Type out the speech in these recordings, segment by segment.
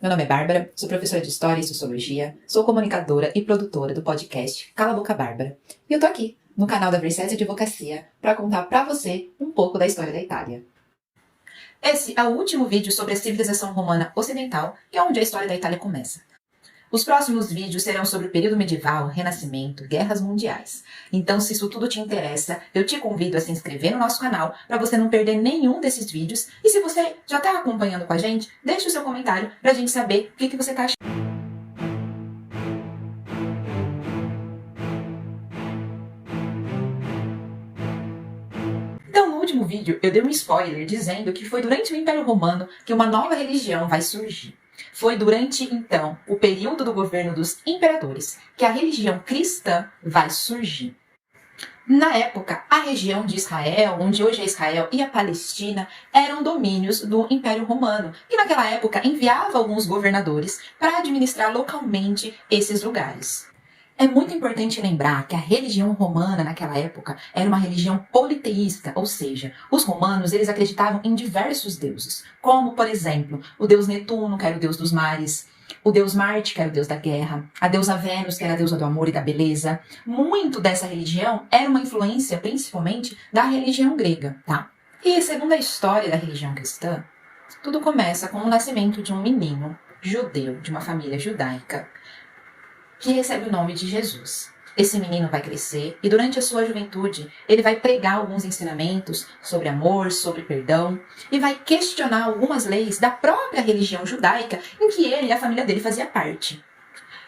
Meu nome é Bárbara, sou professora de História e Sociologia, sou comunicadora e produtora do podcast Cala a Boca Bárbara. E eu tô aqui, no canal da Vercés Advocacia, para contar pra você um pouco da história da Itália. Esse é o último vídeo sobre a civilização romana ocidental, que é onde a história da Itália começa. Os próximos vídeos serão sobre o período medieval, renascimento, guerras mundiais. Então, se isso tudo te interessa, eu te convido a se inscrever no nosso canal para você não perder nenhum desses vídeos. E se você já está acompanhando com a gente, deixe o seu comentário para a gente saber o que você está achando. Então, no último vídeo, eu dei um spoiler dizendo que foi durante o Império Romano que uma nova religião vai surgir. Foi durante, então, o período do governo dos imperadores que a religião cristã vai surgir. Na época, a região de Israel, onde hoje é Israel, e a Palestina eram domínios do Império Romano, que naquela época enviava alguns governadores para administrar localmente esses lugares. É muito importante lembrar que a religião romana naquela época era uma religião politeísta, ou seja, os romanos eles acreditavam em diversos deuses, como, por exemplo, o deus Netuno, que era o deus dos mares, o deus Marte, que era o deus da guerra, a deusa Vênus, que era a deusa do amor e da beleza. Muito dessa religião era uma influência, principalmente, da religião grega, tá? E segundo a história da religião cristã, tudo começa com o nascimento de um menino judeu, de uma família judaica, que recebe o nome de Jesus. Esse menino vai crescer e durante a sua juventude ele vai pregar alguns ensinamentos sobre amor, sobre perdão e vai questionar algumas leis da própria religião judaica em que ele e a família dele fazia parte.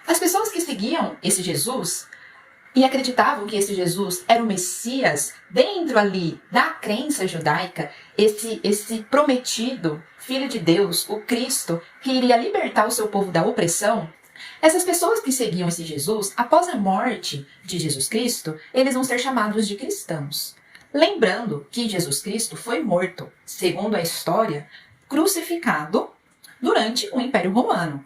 As pessoas que seguiam esse Jesus e acreditavam que esse Jesus era o Messias dentro ali da crença judaica, esse prometido Filho de Deus, o Cristo, que iria libertar o seu povo da opressão. Essas pessoas que seguiam esse Jesus, após a morte de Jesus Cristo, eles vão ser chamados de cristãos. Lembrando que Jesus Cristo foi morto, segundo a história, crucificado durante o Império Romano.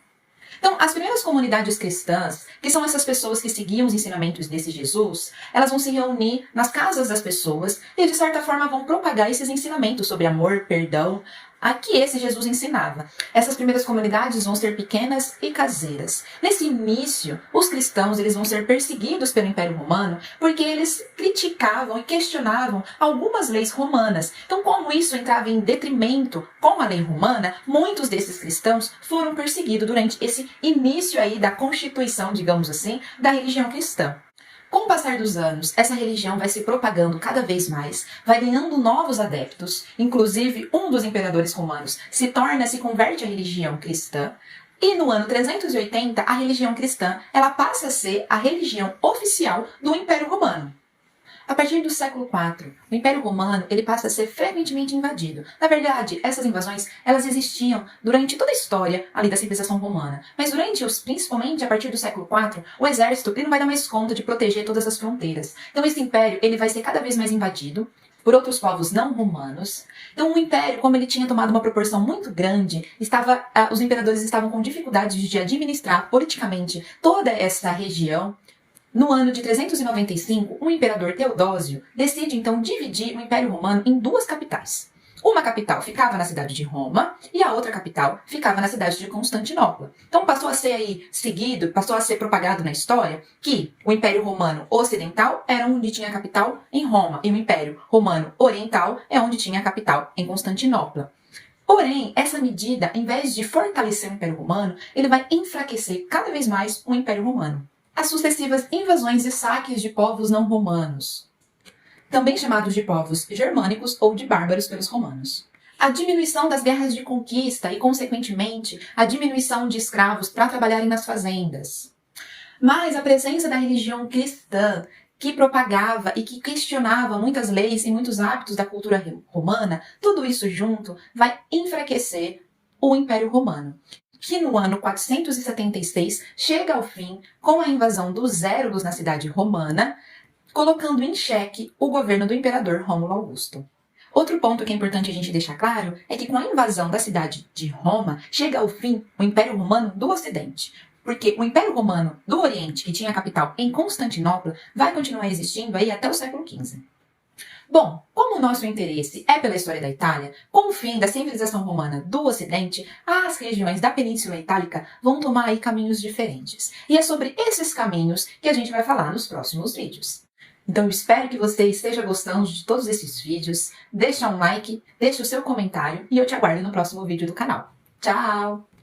Então, as primeiras comunidades cristãs, que são essas pessoas que seguiam os ensinamentos desse Jesus, elas vão se reunir nas casas das pessoas e, de certa forma, vão propagar esses ensinamentos sobre amor, perdão, a que esse Jesus ensinava. Essas primeiras comunidades vão ser pequenas e caseiras. Nesse início, os cristãos eles vão ser perseguidos pelo Império Romano porque eles criticavam e questionavam algumas leis romanas. Então, como isso entrava em detrimento com a lei romana, muitos desses cristãos foram perseguidos durante esse início aí da constituição, digamos assim, da religião cristã. Com o passar dos anos, essa religião vai se propagando cada vez mais, vai ganhando novos adeptos, inclusive um dos imperadores romanos se converte à religião cristã, e no ano 380, a religião cristã ela passa a ser a religião oficial do Império Romano. A partir do século IV, o Império Romano ele passa a ser frequentemente invadido. Na verdade, essas invasões elas existiam durante toda a história ali da civilização romana. Mas principalmente a partir do século IV, o exército ele não vai dar mais conta de proteger todas as fronteiras. Então esse império ele vai ser cada vez mais invadido por outros povos não romanos. Então o império, como ele tinha tomado uma proporção muito grande, os imperadores estavam com dificuldade de administrar politicamente toda essa região. No ano de 395, o imperador Teodósio decide então dividir o Império Romano em duas capitais. Uma capital ficava na cidade de Roma e a outra capital ficava na cidade de Constantinopla. Então passou a ser propagado na história que o Império Romano Ocidental era onde tinha a capital em Roma e o Império Romano Oriental é onde tinha a capital em Constantinopla. Porém, essa medida, em vez de fortalecer o Império Romano, ele vai enfraquecer cada vez mais o Império Romano. As sucessivas invasões e saques de povos não romanos, também chamados de povos germânicos ou de bárbaros pelos romanos. A diminuição das guerras de conquista e, consequentemente, a diminuição de escravos para trabalharem nas fazendas. Mas a presença da religião cristã, que propagava e que questionava muitas leis e muitos hábitos da cultura romana, tudo isso junto vai enfraquecer o Império Romano, que no ano 476 chega ao fim com a invasão dos Érulos na cidade romana, colocando em xeque o governo do imperador Rômulo Augusto. Outro ponto que é importante a gente deixar claro é que com a invasão da cidade de Roma, chega ao fim o Império Romano do Ocidente, porque o Império Romano do Oriente, que tinha a capital em Constantinopla, vai continuar existindo aí até o século XV. Bom, como o nosso interesse é pela história da Itália, com o fim da civilização romana do Ocidente, as regiões da Península Itálica vão tomar aí caminhos diferentes. E é sobre esses caminhos que a gente vai falar nos próximos vídeos. Então eu espero que você esteja gostando de todos esses vídeos. Deixa um like, deixa o seu comentário e eu te aguardo no próximo vídeo do canal. Tchau!